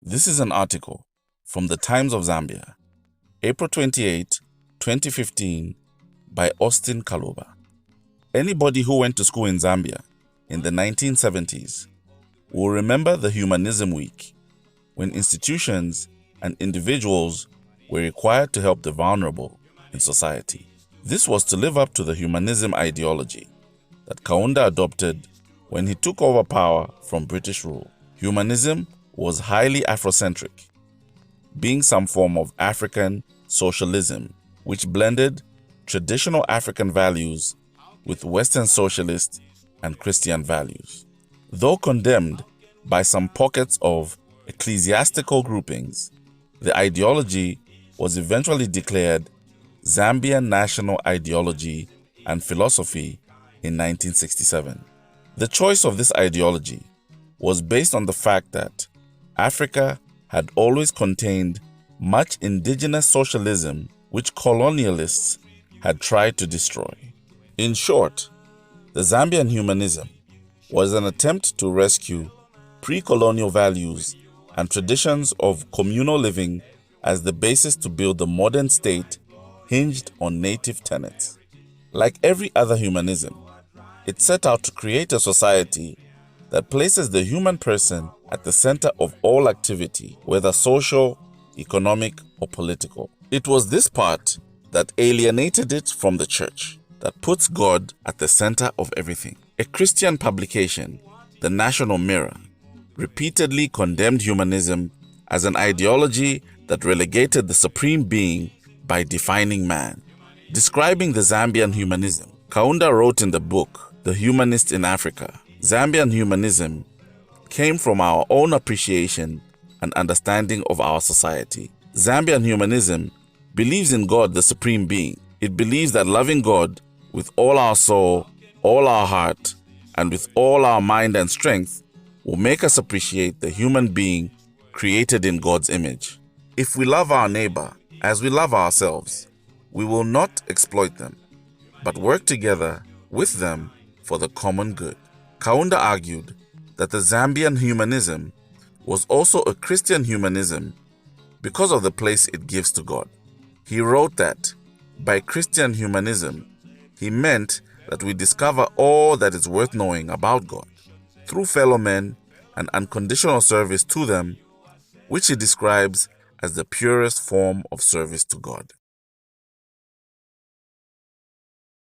This is an article from the Times of Zambia, April 28, 2015, by Austin Kaluba. Anybody who went to school in Zambia in the 1970s will remember the Humanism Week, when institutions and individuals were required to help the vulnerable in society. This was to live up to the humanism ideology that Kaunda adopted when he took over power from British rule. Humanism was highly Afrocentric, being some form of African socialism, which blended traditional African values with Western socialist and Christian values. Though condemned by some pockets of ecclesiastical groupings, the ideology was eventually declared Zambian national ideology and philosophy in 1967. The choice of this ideology was based on the fact that Africa had always contained much indigenous socialism which colonialists had tried to destroy. In short, the Zambian humanism was an attempt to rescue pre-colonial values and traditions of communal living as the basis to build the modern state hinged on native tenets. Like every other humanism, it set out to create a society that places the human person at the center of all activity, whether social, economic, or political. It was this part that alienated it from the church, that puts God at the center of everything. A Christian publication, the National Mirror, repeatedly condemned humanism as an ideology that relegated the supreme being by defining man. Describing the Zambian humanism, Kaunda wrote in the book, The Humanist in Africa, Zambian humanism came from our own appreciation and understanding of our society. Zambian humanism believes in God, the supreme being. It believes that loving God with all our soul, all our heart, and with all our mind and strength will make us appreciate the human being created in God's image. If we love our neighbor as we love ourselves, we will not exploit them, but work together with them for the common good. Kaunda argued that the Zambian humanism was also a Christian humanism because of the place it gives to God. He wrote that by Christian humanism, he meant that we discover all that is worth knowing about God through fellow men and unconditional service to them, which he describes as the purest form of service to God.